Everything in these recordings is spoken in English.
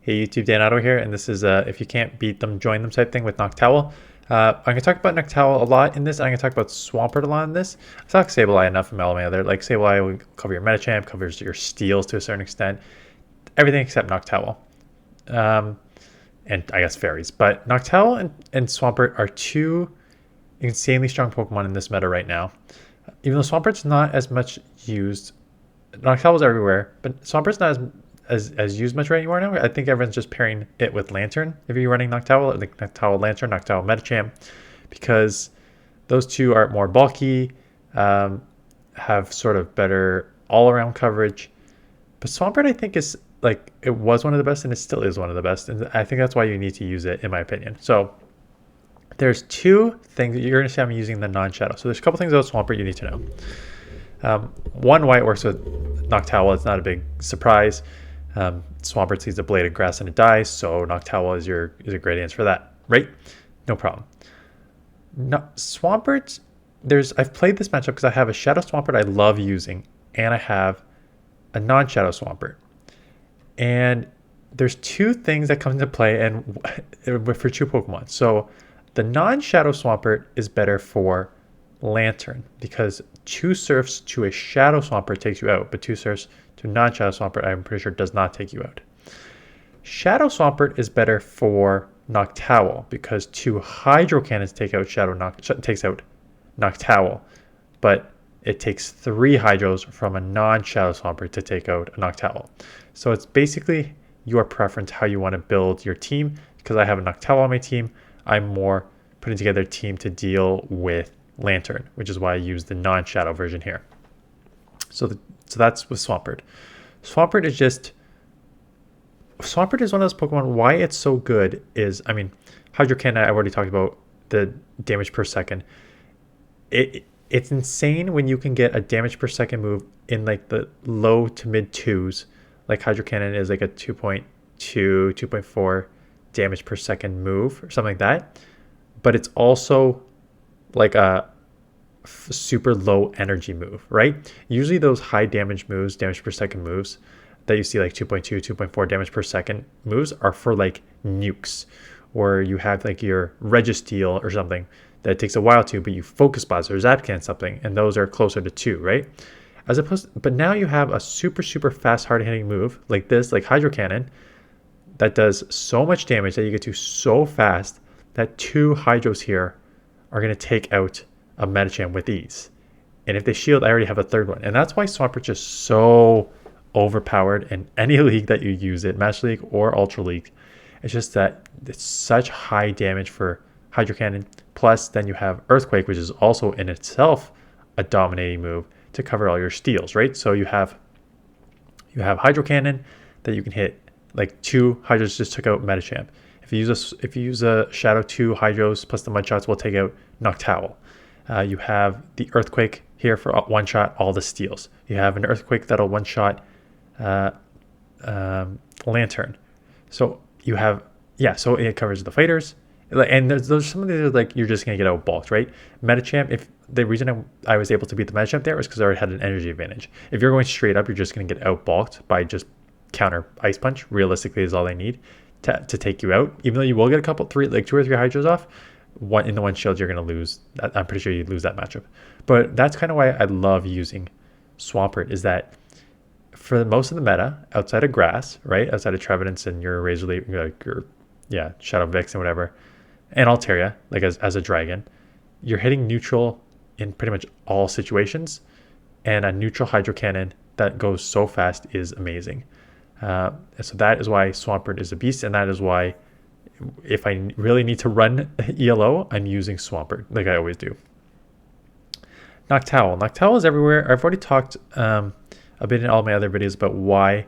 Hey YouTube, Dan Ottawa here, and this is if you can't beat them, join them type thing with Noctowl. I'm going to talk about Noctowl a lot in this. I'm going to talk about Swampert a lot in this. I talk Sableye enough from all my other, like Sableye will cover your Metachamp, covers your steals to a certain extent, everything except Noctowl. And I guess fairies. But Noctowl and Swampert are two insanely strong Pokemon in this meta right now. Even though Swampert's not as much used, Noctowl's everywhere, but Swampert's not as used much right anymore now. I think everyone's just pairing it with Lantern if you're running Noctowl, like Noctowl Lantern, Noctowl Metacham, because those two are more bulky, have sort of better all-around coverage. But Swampert, I think, is like it was one of the best, and it still is one of the best, and I think that's why you need to use it, in my opinion. So there's two things that you're going to see I'm using the non-shadow. So there's a couple things about Swampert you need to know. One, why it works with Noctowl, it's not a big surprise. Swampert sees a blade of grass and it dies, so Noctowl is a great answer for that, right? No problem. Swampert, I've played this matchup because I have a Shadow Swampert I love using, and I have a non-Shadow Swampert. And there's two things that come into play and for two Pokemon. So the non-Shadow Swampert is better for Lantern because 2 surfs to a Shadow Swampert takes you out, but 2 surfs to non-Shadow Swampert, I'm pretty sure, does not take you out. Shadow Swampert is better for Noctowl because 2 Hydro Cannons takes out Noctowl, but it takes 3 Hydros from a non-Shadow Swampert to take out a Noctowl. So it's basically your preference how you want to build your team. Because I have a Noctowl on my team, I'm more putting together a team to deal with Lantern, which is why I use the non-Shadow version here. So that's with Swampert. Swampert is one of those Pokemon. Why it's so good is, I mean, Hydro Cannon, I've already talked about the damage per second. It's insane when you can get a damage per second move in like the low to mid 2s. Like Hydro Cannon is like a 2.2, 2.4 damage per second move or something like that. But it's also like a super low energy move, right? Usually those high damage moves, damage per second moves that you see like 2.2, 2.4 damage per second moves are for like nukes, or you have like your Registeel or something that takes a while to, but you focus blast or zap can something, and those are closer to 2, right? But now you have a super fast hard hitting move like this, like Hydro Cannon, that does so much damage that you get to so fast that 2 Hydros here are going to take out a Metacham with ease. And if they shield, I already have a third one. And that's why Swampert's just so overpowered in any league that you use it, Match League or Ultra League. It's just that it's such high damage for Hydro Cannon. Plus, then you have Earthquake, which is also in itself a dominating move to cover all your steals, right? So you have Hydro Cannon that you can hit, like 2 Hydros just took out Metacham. If you use a Shadow 2 Hydros plus the Mud Shots will take out Noctowl. You have the Earthquake here for one shot all the steals. You have an Earthquake that'll one shot Lantern. So you have, so it covers the fighters. And there's some of these like you're just gonna get out bulked, right? Metacham, if the reason I was able to beat the Metacham there was because I already had an energy advantage. If you're going straight up, you're just gonna get out bulked by just counter Ice Punch. Realistically, is all they need to take you out. Even though you will get a couple, 2 or 3 Hydros off, in the one shield you're gonna lose. I'm pretty sure you'd lose that matchup. But that's kind of why I love using Swampert, is that for most of the meta, outside of grass, right, outside of Trevenants and your Razor Leaf, your Shadow Vix and whatever, and Altaria, like as a dragon, you're hitting neutral in pretty much all situations, and a neutral Hydro Cannon that goes so fast is amazing. So that is why Swampert is a beast, and that is why if I really need to run ELO, I'm using Swampert, like I always do. Noctowl is everywhere. I've already talked a bit in all my other videos about why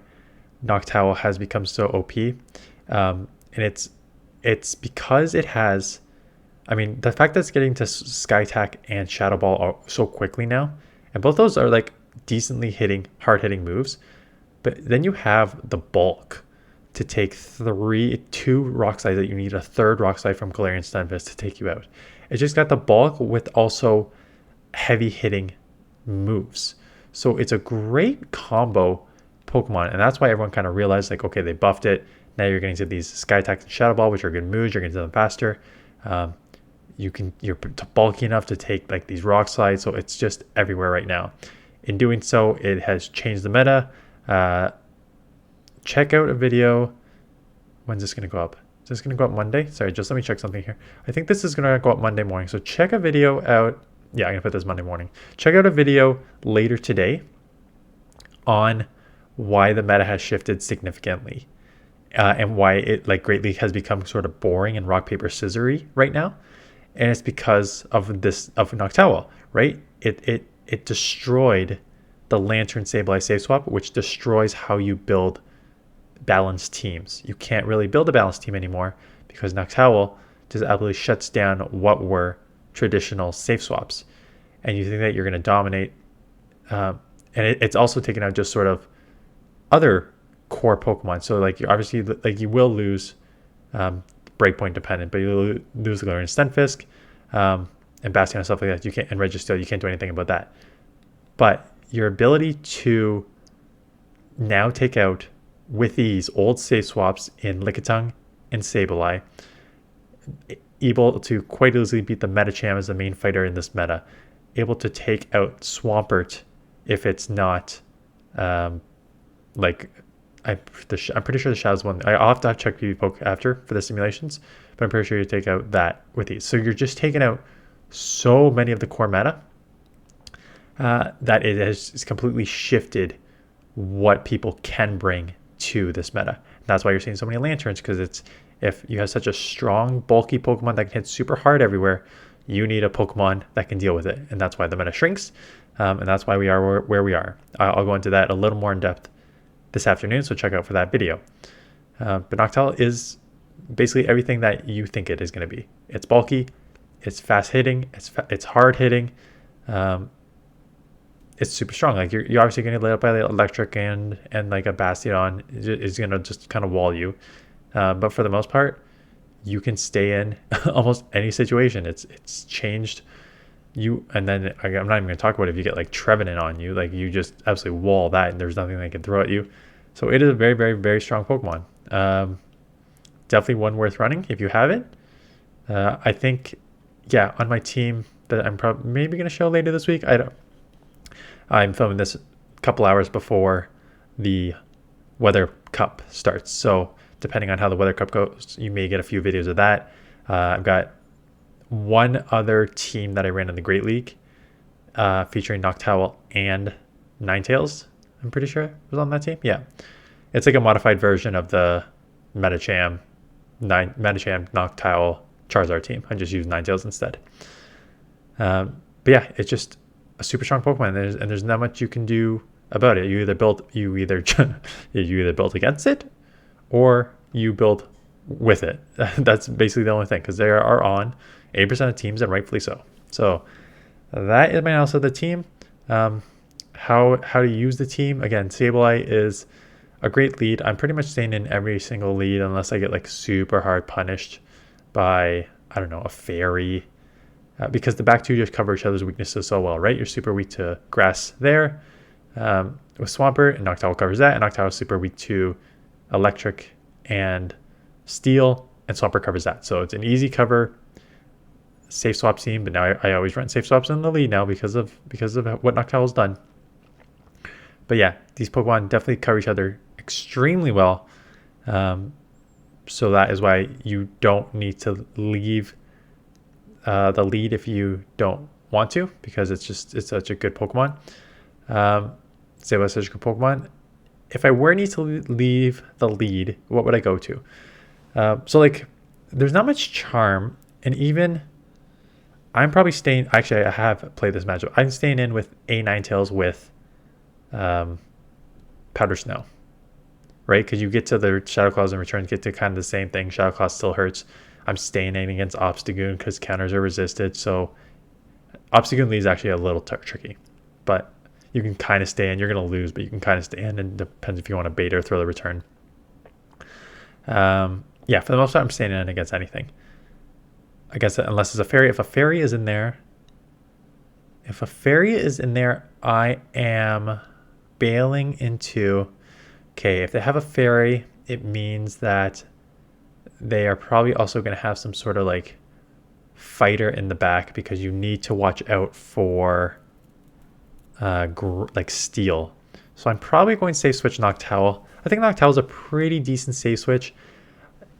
Noctowl has become so OP, and it's because it has, I mean, the fact that it's getting to Sky Attack and Shadow Ball so quickly now, and both those are like decently hard hitting moves, but then you have the bulk to take 2 Rock Slides that you need a 3rd Rock Slide from Galarian Stunfisk to take you out. It's just got the bulk with also heavy hitting moves. So it's a great combo Pokemon, and that's why everyone kind of realized like, okay, they buffed it. Now you're getting to these Sky Attack and Shadow Ball, which are good moves. You're getting to them faster. You're bulky enough to take like these Rock Slides, so it's just everywhere right now. In doing so, it has changed the meta. Check out a video. When's this going to go up? Is this going to go up Monday? Sorry, just let me check something here. I think this is going to go up Monday morning. So check a video out. Yeah, I'm going to put this Monday morning. Check out a video later today on why the meta has shifted significantly and why it like Great League has become sort of boring and rock, paper, scissory right now. And it's because of Noctowl, right? It destroyed the Lantern Sableye save swap, which destroys how you build balanced teams. You can't really build a balanced team anymore because Noctowl just absolutely shuts down what were traditional safe swaps. And you think that you're going to dominate. And it's also taken out just sort of other core Pokemon. So like you obviously like you will lose breakpoint dependent, but you lose the Galarian Stunfisk and Bastion and stuff like that. You can't, and Registeel, you can't do anything about that. But your ability to now take out with these old safe swaps in Lickitung and Sableye, able to quite easily beat the Medicham as the main fighter in this meta, able to take out Swampert if it's not like I'm pretty sure the Shadow's one. I'll have to check PvP Poke after for the simulations, but I'm pretty sure you take out that with these. So you're just taking out so many of the core meta that it has completely shifted what people can bring to this meta. And that's why you're seeing so many Lanterns, because it's if you have such a strong, bulky Pokemon that can hit super hard everywhere, you need a Pokemon that can deal with it. And that's why the meta shrinks, and that's why we are where we are. I'll go into that a little more in depth this afternoon, so check out for that video. But Noctowl is basically everything that you think it is going to be. It's bulky, it's fast hitting, it's hard hitting, it's super strong. Like you're obviously going to get lit up by the electric and like a Bastion is going to just kind of wall you. But for the most part, you can stay in almost any situation. It's changed you, and then I'm not even going to talk about if you get like Trevenant on you, like you just absolutely wall that and there's nothing they can throw at you. So it is a very, very, very strong Pokemon. Definitely one worth running if you have it. I think, yeah, on my team that I'm probably maybe going to show later this week. I'm filming this a couple hours before the Weather Cup starts. So depending on how the Weather Cup goes, you may get a few videos of that. I've got one other team that I ran in the Great League featuring Noctowl and Ninetales. I'm pretty sure it was on that team. Yeah. It's like a modified version of the Medicham, Noctowl, Charizard team. I just used Ninetales instead. But yeah, it's just a super strong Pokemon, and there's not much you can do about it. You either build against it, or you build with it. That's basically the only thing, because they are on 80% of teams, and rightfully so. So that is my analysis of the team. How to use the team. Again, Sableye is a great lead. I'm pretty much staying in every single lead unless I get like super hard punished by, I don't know, a fairy. Because the back two just cover each other's weaknesses so well, right? You're super weak to grass there. With Swampert, and Noctowl covers that, and Noctowl is super weak to electric and steel, and Swampert covers that. So it's an easy cover safe swap team, but now I always run safe swaps in the lead now because of what Noctowl's done. But yeah, these Pokemon definitely cover each other extremely well. So that is why you don't need to leave the lead if you don't want to, because it's such a good Pokemon. Sableye is such a good Pokemon. If I were need to leave the lead, what would I go to? So like, there's not much charm, and even I'm probably staying. Actually, I have played this matchup. I'm staying in with a Ninetales with Powder Snow, right? Because you get to the Shadow Claws in return, get to kind of the same thing. Shadow Claw still hurts. I'm staying in against Obstagoon because counters are resisted. So Obstagoon lead is actually a little tricky, but you can kind of stay in. You're going to lose, but you can kind of stay in, and it depends if you want to bait or throw the return. Yeah, for the most part, I'm staying in against anything. I guess unless it's a fairy. If a fairy is in there, I am bailing into. Okay, if they have a fairy it means that they are probably also going to have some sort of like fighter in the back, because you need to watch out for like steel. So I'm probably going to save switch Noctowl. I think Noctowl is a pretty decent save switch.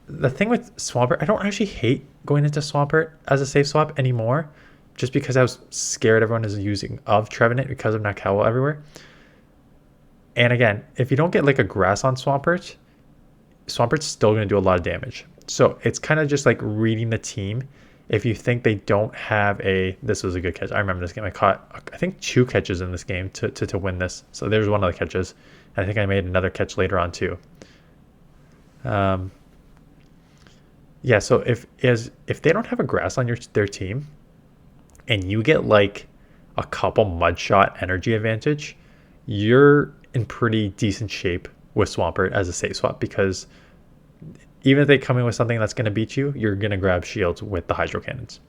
The thing with Swampert, I don't actually hate going into Swampert as a save swap anymore, just because I was scared everyone is using of Trevenant because of Noctowl everywhere. And again, if you don't get like a grass on Swampert, Swampert's still going to do a lot of damage. So it's kind of just like reading the team. If you think they don't have this was a good catch. I remember this game. I caught, I think, 2 catches in this game to win this. So there's one of the catches. And I think I made another catch later on too. Yeah, so if they don't have a grass on their team, and you get like a couple mud shot energy advantage, you're in pretty decent shape with Swampert as a safe swap, because even if they come in with something that's going to beat you, you're going to grab shields with the hydro cannons.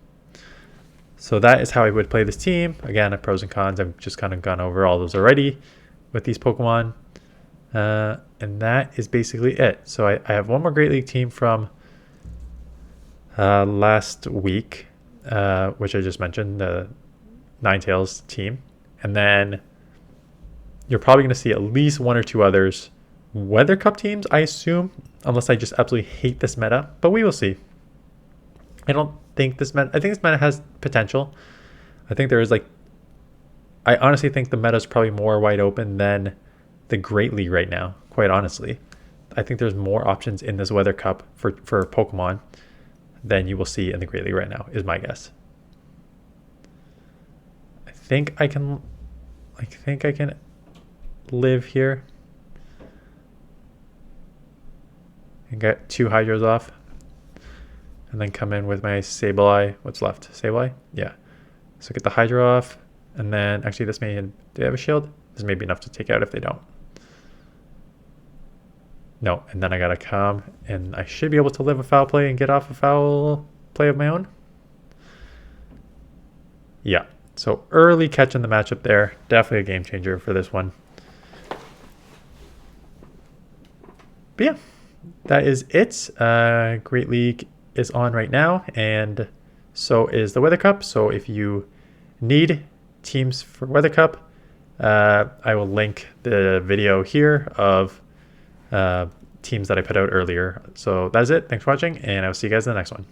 So that is how I would play this team. Again, pros and cons, I've just kind of gone over all those already with these Pokemon. And that is basically it. So I have one more Great League team from last week, which I just mentioned, the Ninetales team. And then you're probably going to see at least 1 or 2 others. Weather Cup teams, I assume, unless I just absolutely hate this meta, but we will see. I don't think this meta, I think this meta has potential. I think there is I honestly think the meta is probably more wide open than the Great League right now, quite honestly. I think there's more options in this Weather Cup for Pokemon than you will see in the Great League right now, is my guess. I think I can live here and get 2 Hydros off, and then come in with my Sableye. What's left? Sableye? Yeah. So get the Hydro off, and then actually do they have a shield? This may be enough to take out if they don't. No, and then I gotta come, and I should be able to live a foul play and get off a foul play of my own. Yeah, so early catch in the matchup there. Definitely a game changer for this one. But yeah, that is it. Great League is on right now, and so is the Weather Cup. So if you need teams for Weather Cup, I will link the video here of teams that I put out earlier. So that's it. Thanks for watching, and I will see you guys in the next one.